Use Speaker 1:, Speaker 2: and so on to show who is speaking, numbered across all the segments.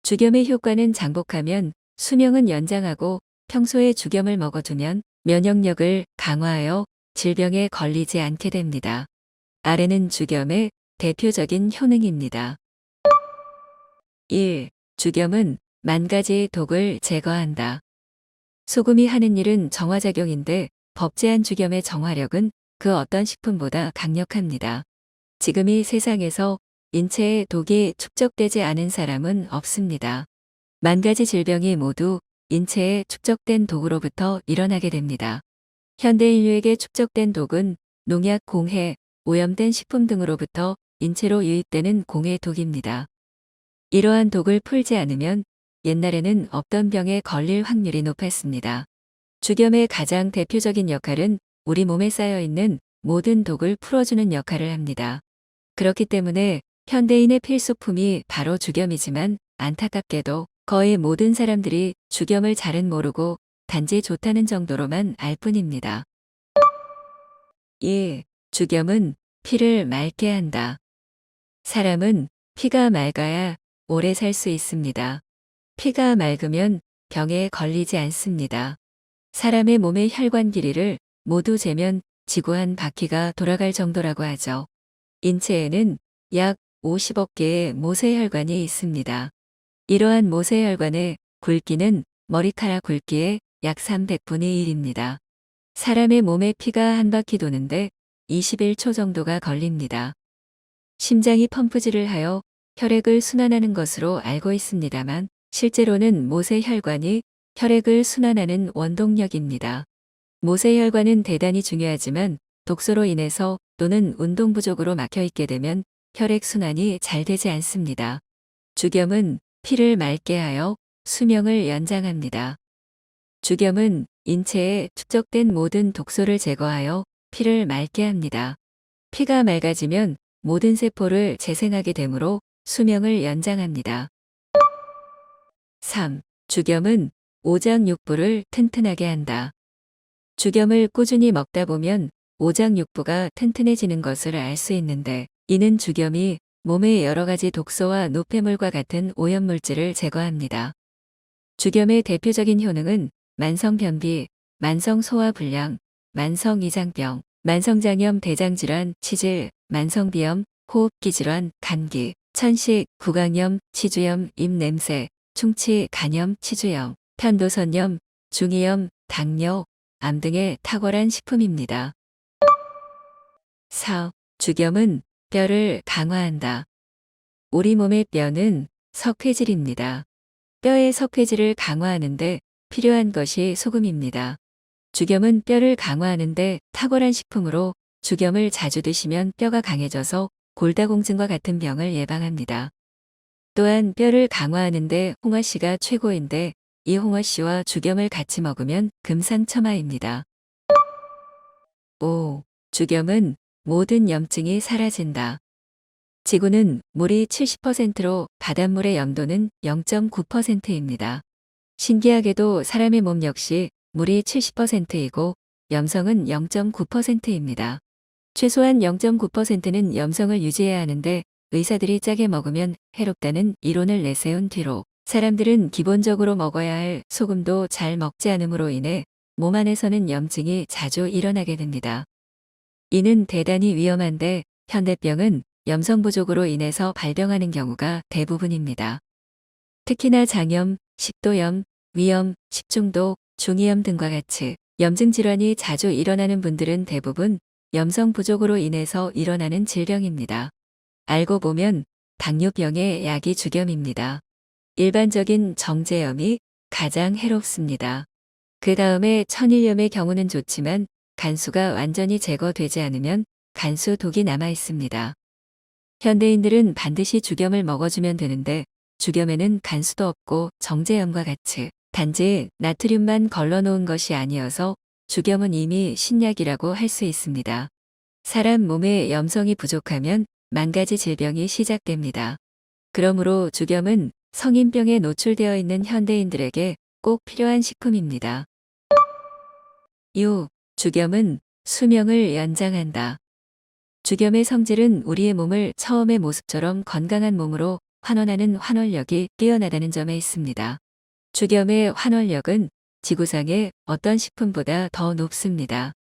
Speaker 1: 죽염의 효과는 장복하면 수명은 연장하고 평소에 죽염을 먹어두면 면역력을 강화하여 질병에 걸리지 않게 됩니다. 아래는 죽염의 대표적인 효능입니다. 1. 죽염은 만 가지의 독을 제거한다. 소금이 하는 일은 정화작용인데 법제한 죽염의 정화력은 그 어떤 식품보다 강력합니다. 지금 이 세상에서 인체에 독이 축적되지 않은 사람은 없습니다. 만 가지 질병이 모두 인체에 축적된 독으로부터 일어나게 됩니다. 현대 인류에게 축적된 독은 농약, 공해, 오염된 식품 등으로부터 인체로 유입되는 공해 독입니다. 이러한 독을 풀지 않으면 옛날에는 없던 병에 걸릴 확률이 높았습니다. 죽염의 가장 대표적인 역할은 우리 몸에 쌓여있는 모든 독을 풀어주는 역할을 합니다. 그렇기 때문에 현대인의 필수품이 바로 죽염이지만 안타깝게도 거의 모든 사람들이 죽염을 잘은 모르고 단지 좋다는 정도로만 알 뿐입니다. 2. 죽염은 피를 맑게 한다. 사람은 피가 맑아야 오래 살 수 있습니다. 피가 맑으면 병에 걸리지 않습니다. 사람의 몸의 혈관 길이를 모두 재면 지구 한 바퀴가 돌아갈 정도라고 하죠. 인체에는 약 50억 개의 모세혈관이 있습니다. 이러한 모세혈관의 굵기는 머리카락 굵기의 약 300분의 1입니다. 사람의 몸에 피가 한 바퀴 도는데 21초 정도가 걸립니다. 심장이 펌프질을 하여 혈액을 순환하는 것으로 알고 있습니다만 실제로는 모세혈관이 혈액을 순환하는 원동력입니다. 모세혈관은 대단히 중요하지만 독소로 인해서 또는 운동 부족으로 막혀 있게 되면 혈액 순환이 잘 되지 않습니다. 죽염은 피를 맑게 하여 수명을 연장합니다. 죽염은 인체에 축적된 모든 독소를 제거하여 피를 맑게 합니다. 피가 맑아지면 모든 세포를 재생하게 되므로 수명을 연장합니다. 3. 죽염은 오장육부를 튼튼하게 한다. 죽염을 꾸준히 먹다 보면 오장육부가 튼튼해지는 것을 알 수 있는데 이는 죽염이 몸의 여러 가지 독소와 노폐물과 같은 오염물질을 제거합니다. 죽염의 대표적인 효능은 만성변비, 만성소화불량, 만성이장병, 만성장염 대장질환, 치질, 만성비염, 호흡기질환, 감기, 천식, 구강염, 치주염, 입냄새, 충치, 간염, 치주염, 편도선염, 중이염, 당뇨, 암 등의 탁월한 식품입니다. 4. 죽염은 뼈를 강화한다. 우리 몸의 뼈는 석회질입니다. 뼈의 석회질을 강화하는데 필요한 것이 소금입니다. 죽염은 뼈를 강화하는데 탁월한 식품으로 죽염을 자주 드시면 뼈가 강해져서 골다공증과 같은 병을 예방합니다. 또한 뼈를 강화하는데 홍어씨가 최고인데 이 홍어씨와 죽염을 같이 먹으면 금상첨화입니다. 5. 죽염은 모든 염증이 사라진다. 지구는 물이 70%로 바닷물의 염도는 0.9%입니다. 신기하게도 사람의 몸 역시 물이 70%이고 염성은 0.9%입니다. 최소한 0.9%는 염성을 유지해야 하는데 의사들이 짜게 먹으면 해롭다는 이론을 내세운 뒤로 사람들은 기본적으로 먹어야 할 소금도 잘 먹지 않음으로 인해 몸 안에서는 염증이 자주 일어나게 됩니다. 이는 대단히 위험한데 현대병은 염성 부족으로 인해서 발병하는 경우가 대부분입니다. 특히나 장염, 식도염, 위염, 식중독, 중이염 등과 같이 염증 질환이 자주 일어나는 분들은 대부분 염성 부족으로 인해서 일어나는 질병입니다. 알고 보면 당뇨병의 약이 죽염입니다. 일반적인 정제염이 가장 해롭습니다. 그 다음에 천일염의 경우는 좋지만 간수가 완전히 제거되지 않으면 간수 독이 남아 있습니다. 현대인들은 반드시 죽염을 먹어주면 되는데 죽염에는 간수도 없고 정제염과 같이 단지 나트륨만 걸러놓은 것이 아니어서 죽염은 이미 신약이라고 할 수 있습니다. 사람 몸에 염성이 부족하면 만 가지 질병이 시작됩니다. 그러므로 죽염은 성인병에 노출되어 있는 현대인들에게 꼭 필요한 식품입니다. 6. 죽염은 수명을 연장한다. 죽염의 성질은 우리의 몸을 처음의 모습처럼 건강한 몸으로 환원하는 환원력이 뛰어나다는 점에 있습니다. 죽염의 환원력은 지구상의 어떤 식품보다 더 높습니다.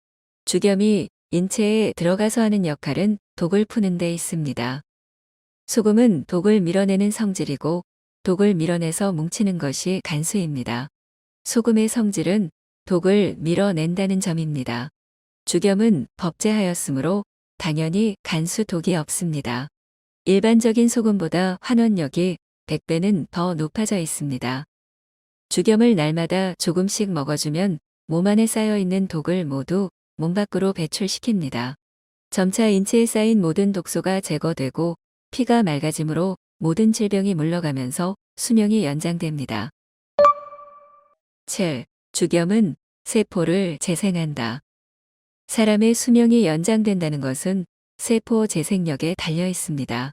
Speaker 1: 죽염이 인체에 들어가서 하는 역할은 독을 푸는 데 있습니다. 소금은 독을 밀어내는 성질이고 독을 밀어내서 뭉치는 것이 간수입니다. 소금의 성질은 독을 밀어낸다는 점입니다. 죽염은 법제하였으므로 당연히 간수 독이 없습니다. 일반적인 소금보다 환원력이 100배는 더 높아져 있습니다. 죽염을 날마다 조금씩 먹어주면 몸 안에 쌓여있는 독을 모두 몸 밖으로 배출시킵니다. 점차 인체에 쌓인 모든 독소가 제거되고 피가 맑아짐으로 모든 질병이 물러가면서 수명이 연장됩니다. 7. 죽염은 세포를 재생한다. 사람의 수명이 연장된다는 것은 세포 재생력에 달려 있습니다.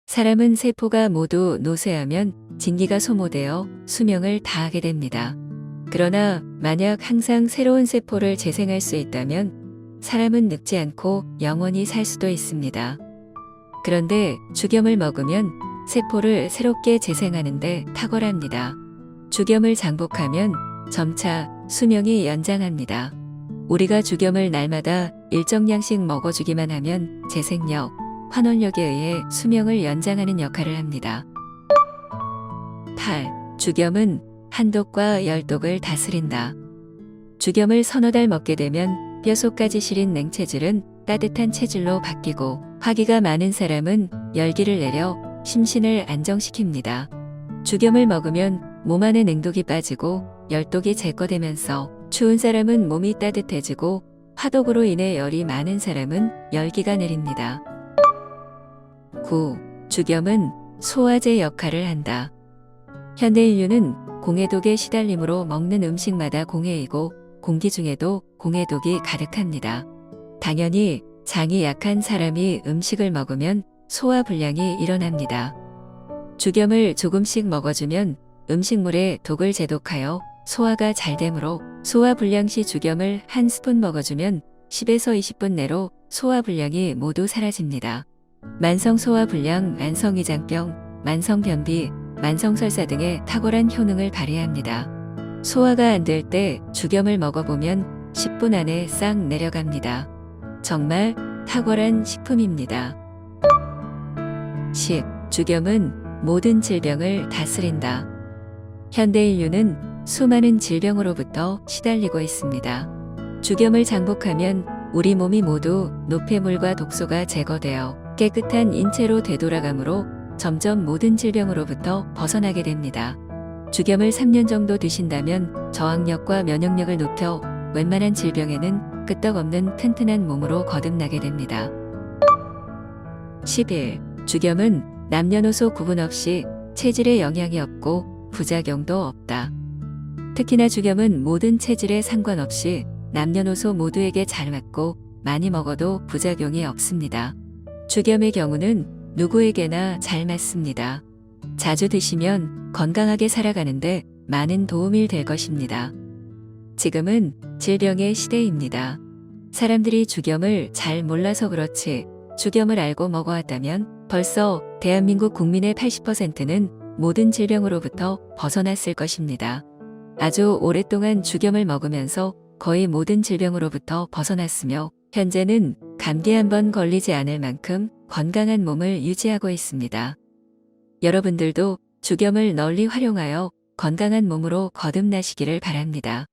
Speaker 1: 사람은 세포가 모두 노쇠하면 진기가 소모되어 수명을 다하게 됩니다. 그러나 만약 항상 새로운 세포를 재생할 수 있다면 사람은 늙지 않고 영원히 살 수도 있습니다. 그런데 죽염을 먹으면 세포를 새롭게 재생하는데 탁월합니다. 죽염을 장복하면 점차 수명이 연장합니다. 우리가 죽염을 날마다 일정량씩 먹어주기만 하면 재생력, 환원력에 의해 수명을 연장하는 역할을 합니다. 8. 죽염은 한독과 열독을 다스린다. 죽염을 서너 달 먹게 되면 뼛속까지 시린 냉체질은 따뜻한 체질로 바뀌고 화기가 많은 사람은 열기를 내려 심신을 안정시킵니다. 죽염을 먹으면 몸 안에 냉독이 빠지고 열독이 제거되면서 추운 사람은 몸이 따뜻해지고 화독으로 인해 열이 많은 사람은 열기가 내립니다. 9. 죽염은 소화제 역할을 한다. 현대 인류는 공해독에 시달림으로 먹는 음식마다 공해이고 공기 중에도 공해독이 가득합니다. 당연히 장이 약한 사람이 음식을 먹으면 소화불량이 일어납니다. 죽염을 조금씩 먹어주면 음식물에 독을 제독하여 소화가 잘 되므로 소화불량 시 죽염을 한 스푼 먹어주면 10에서 20분 내로 소화불량이 모두 사라집니다. 만성소화불량, 만성위장병, 만성변비, 만성설사 등의 탁월한 효능을 발휘합니다. 소화가 안 될 때 죽염을 먹어보면 10분 안에 싹 내려갑니다. 정말 탁월한 식품입니다. 10. 죽염은 모든 질병을 다스린다. 현대 인류는 수많은 질병으로부터 시달리고 있습니다. 죽염을 장복하면 우리 몸이 모두 노폐물과 독소가 제거되어 깨끗한 인체로 되돌아가므로 점점 모든 질병으로부터 벗어나게 됩니다. 죽염을 3년 정도 드신다면 저항력과 면역력을 높여 웬만한 질병에는 끄떡없는 튼튼한 몸으로 거듭나게 됩니다. 11. 죽염은 남녀노소 구분 없이 체질에 영향이 없고 부작용도 없다. 특히나 죽염은 모든 체질에 상관없이 남녀노소 모두에게 잘 맞고 많이 먹어도 부작용이 없습니다. 죽염의 경우는 누구에게나 잘 맞습니다. 자주 드시면 건강하게 살아가는데 많은 도움이 될 것입니다. 지금은 질병의 시대입니다. 사람들이 죽염을 잘 몰라서 그렇지 죽염을 알고 먹어왔다면 벌써 대한민국 국민의 80%는 모든 질병으로부터 벗어났을 것입니다. 아주 오랫동안 죽염을 먹으면서 거의 모든 질병으로부터 벗어났으며 현재는 감기 한번 걸리지 않을 만큼 건강한 몸을 유지하고 있습니다. 여러분들도 죽염을 널리 활용하여 건강한 몸으로 거듭나시기를 바랍니다.